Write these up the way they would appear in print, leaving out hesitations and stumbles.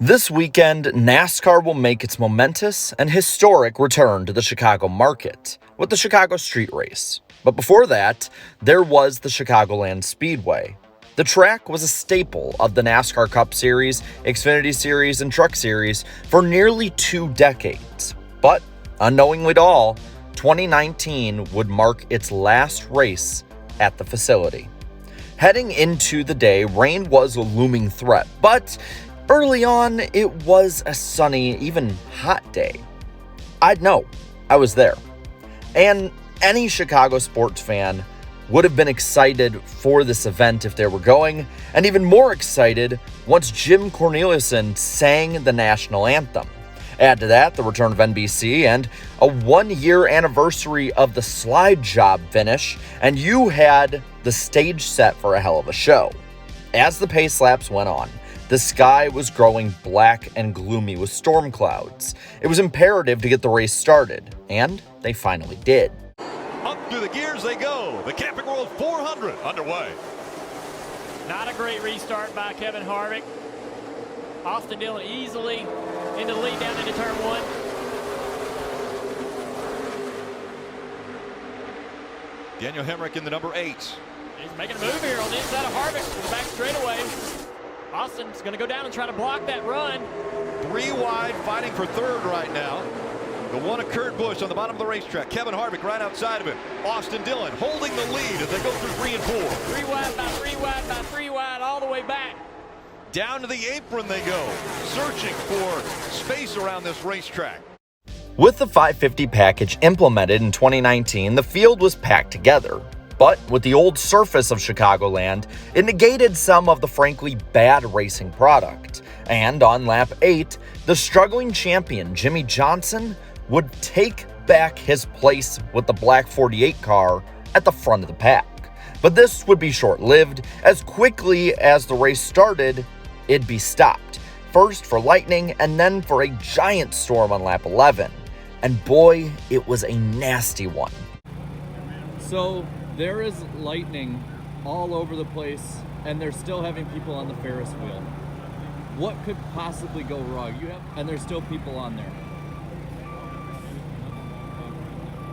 This weekend, NASCAR will make its momentous and historic return to the Chicago market with the Chicago Street Race. But before that, there was the Chicagoland Speedway. The track was a staple of the NASCAR Cup Series, Xfinity Series, and Truck Series for nearly 2 decades. But, unknowingly to all, 2019 would mark its last race at the facility. Heading into the day, rain was a looming threat, but early on, it was a sunny, even hot day. I'd know. I was there. And any Chicago sports fan would have been excited for this event if they were going, and even more excited once Jim Corneliuson sang the national anthem. Add to that the return of NBC and a 1-year anniversary of the slide job finish, and you had the stage set for a hell of a show. As the pace laps went on, the sky was growing black and gloomy with storm clouds. It was imperative to get the race started, and they finally did. Up through the gears they go. The Camping World 400 underway. Not a great restart by Kevin Harvick. Austin Dillon easily into the lead down into turn 1. Daniel Hemrick in the number 8. He's making a move here on the inside of Harvick to the back straightaway. Austin's going to go down and try to block that run. 3 wide, fighting for third right now. The one of Kurt Busch on the bottom of the racetrack. Kevin Harvick right outside of him. Austin Dillon holding the lead as they go through 3 and 4. 3 wide by 3 wide by 3 wide all the way back. Down to the apron they go, searching for space around this racetrack. With the 550 package implemented in 2019, the field was packed together. But with the old surface of Chicagoland, it negated some of the frankly bad racing product. And on lap 8, the struggling champion Jimmie Johnson would take back his place with the black 48 car at the front of the pack. But this would be short-lived. As quickly as the race started, it'd be stopped. First for lightning and then for a giant storm on lap 11. And boy, it was a nasty one. So there is lightning all over the place, and they're still having people on the Ferris wheel. What could possibly go wrong? And there's still people on there.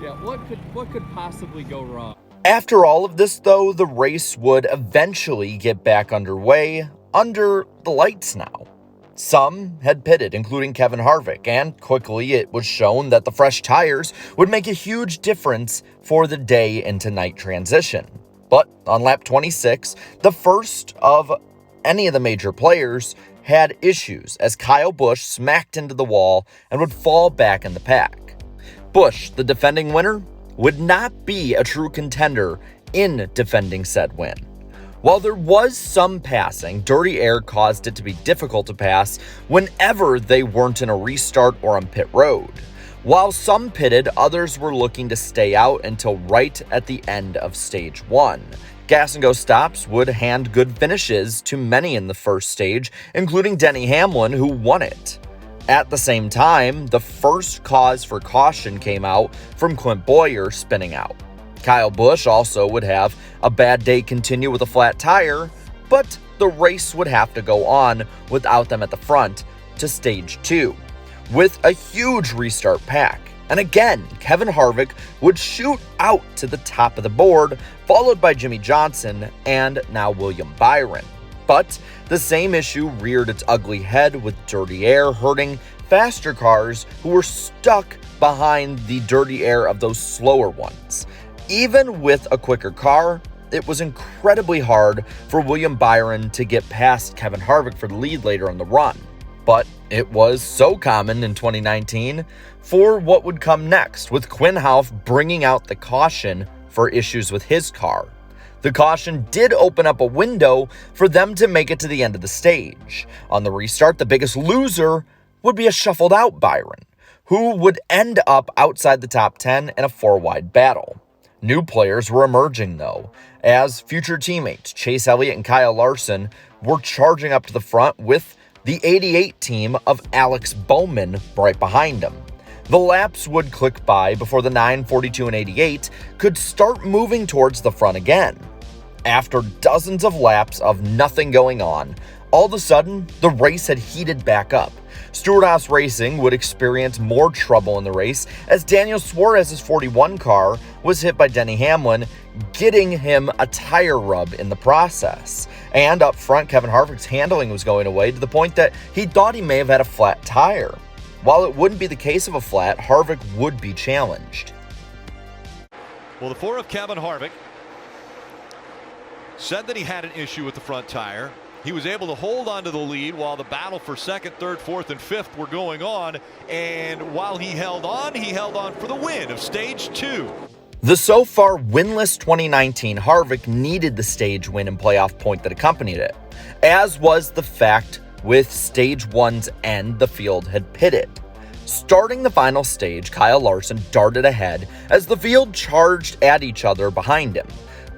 Yeah, what could possibly go wrong? After all of this, though, the race would eventually get back underway under the lights now. Some had pitted, including Kevin Harvick, and quickly it was shown that the fresh tires would make a huge difference for the day into night transition. But on lap 26, the first of any of the major players had issues as Kyle Busch smacked into the wall and would fall back in the pack. Busch, the defending winner, would not be a true contender in defending said win. While there was some passing, dirty air caused it to be difficult to pass whenever they weren't in a restart or on pit road. While some pitted, others were looking to stay out until right at the end of stage 1. Gas and go stops would hand good finishes to many in the first stage, including Denny Hamlin, who won it. At the same time, the first cause for caution came out from Clint Bowyer spinning out. Kyle Busch also would have a bad day continue with a flat tire, but the race would have to go on without them at the front to stage 2, with a huge restart pack. And again, Kevin Harvick would shoot out to the top of the board, followed by Jimmie Johnson and now William Byron. But the same issue reared its ugly head with dirty air hurting faster cars who were stuck behind the dirty air of those slower ones. Even with a quicker car, it was incredibly hard for William Byron to get past Kevin Harvick for the lead later in the run. But it was so common in 2019 for what would come next, with Quin Houff bringing out the caution for issues with his car. The caution did open up a window for them to make it to the end of the stage. On the restart, the biggest loser would be a shuffled out Byron, who would end up outside the top 10 in a 4-wide battle. New players were emerging, though, as future teammates Chase Elliott and Kyle Larson were charging up to the front with the 88 team of Alex Bowman right behind them. The laps would click by before the 9, 42, and 88 could start moving towards the front again. After dozens of laps of nothing going on, All of a sudden, the race had heated back up. Stewart-Haas Racing would experience more trouble in the race as Daniel Suarez's 41 car was hit by Denny Hamlin, getting him a tire rub in the process. And up front, Kevin Harvick's handling was going away to the point that he thought he may have had a flat tire. While it wouldn't be the case of a flat, Harvick would be challenged. Well, the 4 of Kevin Harvick said that he had an issue with the front tire. He was able to hold on to the lead while the battle for second, third, fourth, and fifth were going on. And while he held on for the win of stage 2. The so far winless 2019 Harvick needed the stage win and playoff point that accompanied it, as was the fact with stage 1's end the field had pitted. Starting the final stage, Kyle Larson darted ahead as the field charged at each other behind him.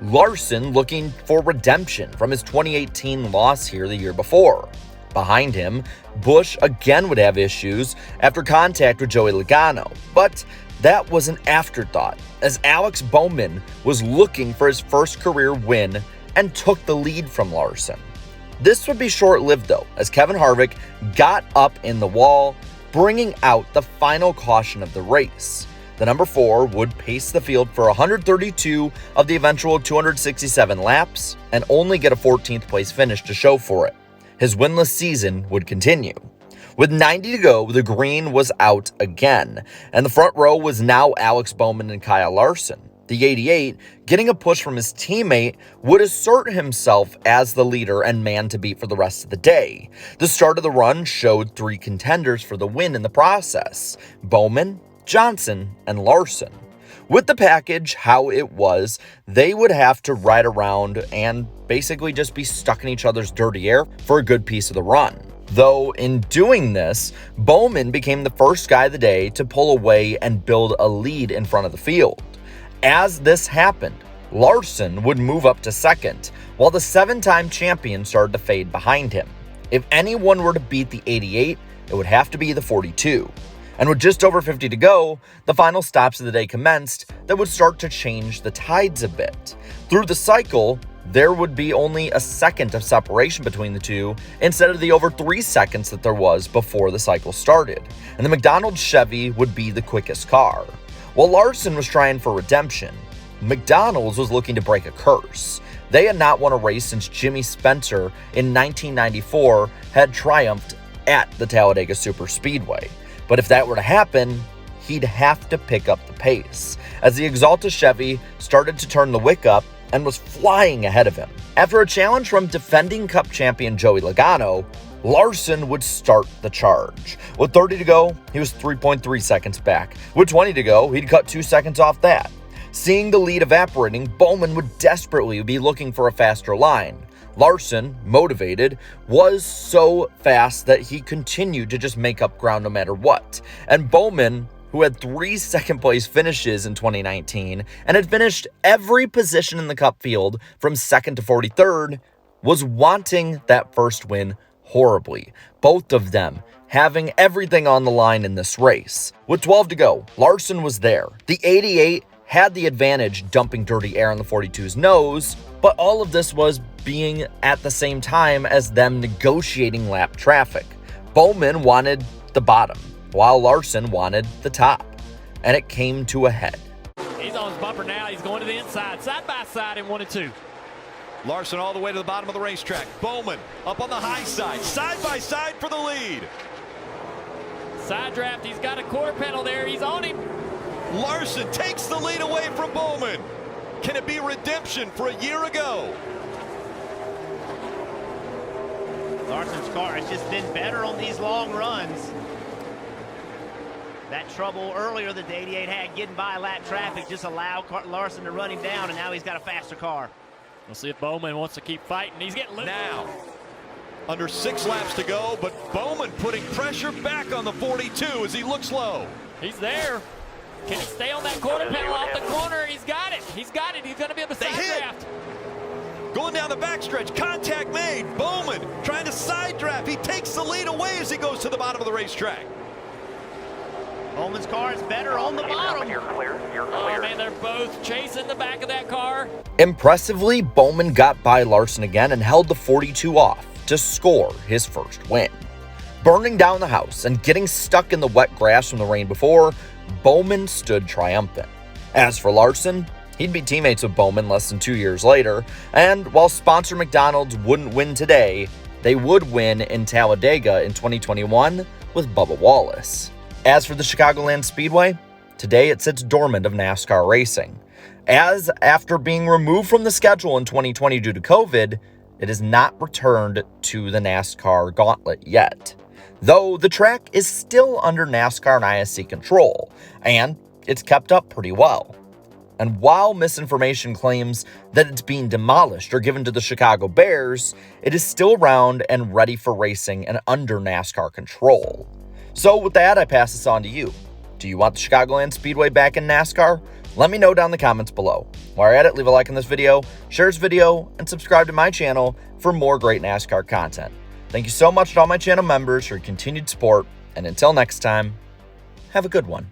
Larson looking for redemption from his 2018 loss here the year before. Behind him, Busch again would have issues after contact with Joey Logano, but that was an afterthought as Alex Bowman was looking for his first career win and took the lead from Larson. This would be short-lived though, as Kevin Harvick got up in the wall, bringing out the final caution of the race. The number 4 would pace the field for 132 of the eventual 267 laps and only get a 14th place finish to show for it. His winless season would continue. With 90 to go, the green was out again, and the front row was now Alex Bowman and Kyle Larson. The 88, getting a push from his teammate, would assert himself as the leader and man to beat for the rest of the day. The start of the run showed 3 contenders for the win in the process: Bowman, Johnson, and Larson. With the package how it was, they would have to ride around and basically just be stuck in each other's dirty air for a good piece of the run. Though in doing this, Bowman became the first guy of the day to pull away and build a lead in front of the field. As this happened, Larson would move up to second, while the 7-time champion started to fade behind him. If anyone were to beat the 88, it would have to be the 42. And with just over 50 to go, the final stops of the day commenced that would start to change the tides a bit. Through the cycle, there would be only a second of separation between the two instead of the over 3 seconds that there was before the cycle started. And the McDonald's Chevy would be the quickest car. While Larson was trying for redemption, McDonald's was looking to break a curse. They had not won a race since Jimmy Spencer in 1994 had triumphed at the Talladega Superspeedway. But if that were to happen, he'd have to pick up the pace, as the Axalta Chevy started to turn the wick up and was flying ahead of him. After a challenge from defending Cup champion Joey Logano, Larson would start the charge. With 30 to go, he was 3.3 seconds back. With 20 to go, he'd cut 2 seconds off that. Seeing the lead evaporating, Bowman would desperately be looking for a faster line. Larson, motivated, was so fast that he continued to just make up ground no matter what. And Bowman, who had 3 second-place finishes in 2019 and had finished every position in the Cup field from 2nd to 43rd, was wanting that first win horribly. Both of them having everything on the line in this race. With 12 to go, Larson was there. The 88 had the advantage, dumping dirty air on the 42's nose, but all of this was being at the same time as them negotiating lap traffic. Bowman wanted the bottom, while Larson wanted the top, and it came to a head. He's on his bumper now. He's going to the inside, side by side in 1 and 2. Larson all the way to the bottom of the racetrack. Bowman up on the high side by side for the lead. Side draft. He's got a quarter pedal there. He's on him. Larson takes the lead away from Bowman. Can it be redemption for a year ago? Larson's car has just been better on these long runs. That trouble earlier that the 88 had getting by lap traffic just allowed Larson to run him down, and now he's got a faster car. We'll see if Bowman wants to keep fighting. He's getting loose. Now, under 6 laps to go, but Bowman putting pressure back on the 42 as he looks low. He's there. Can he stay on that quarter pedal off the corner? He's got it. He's got it. He's going to be able to side draft. Going down the backstretch, contact made. Bowman trying to side draft. He takes the lead away as he goes to the bottom of the racetrack. Bowman's car is better on the bottom. You're clear. Oh, man, they're both chasing the back of that car. Impressively, Bowman got by Larson again and held the 42 off. to score his first win. Burning down the house and getting stuck in the wet grass from the rain before, Bowman stood triumphant. As for Larson, he'd be teammates with Bowman less than 2 years later, and while sponsor McDonald's wouldn't win today, they would win in Talladega in 2021 with Bubba Wallace. As for the Chicagoland Speedway, today it sits dormant of NASCAR racing, as after being removed from the schedule in 2020 due to COVID, it has not returned to the NASCAR gauntlet yet, though the track is still under NASCAR and ISC control, and it's kept up pretty well. And while misinformation claims that it's being demolished or given to the Chicago Bears, it is still around and ready for racing and under NASCAR control. So with that, I pass this on to you. Do you want the Chicagoland Speedway back in NASCAR? Let me know down in the comments below. While you're at it, leave a like on this video, share this video, and subscribe to my channel for more great NASCAR content. Thank you so much to all my channel members for your continued support, and until next time, have a good one.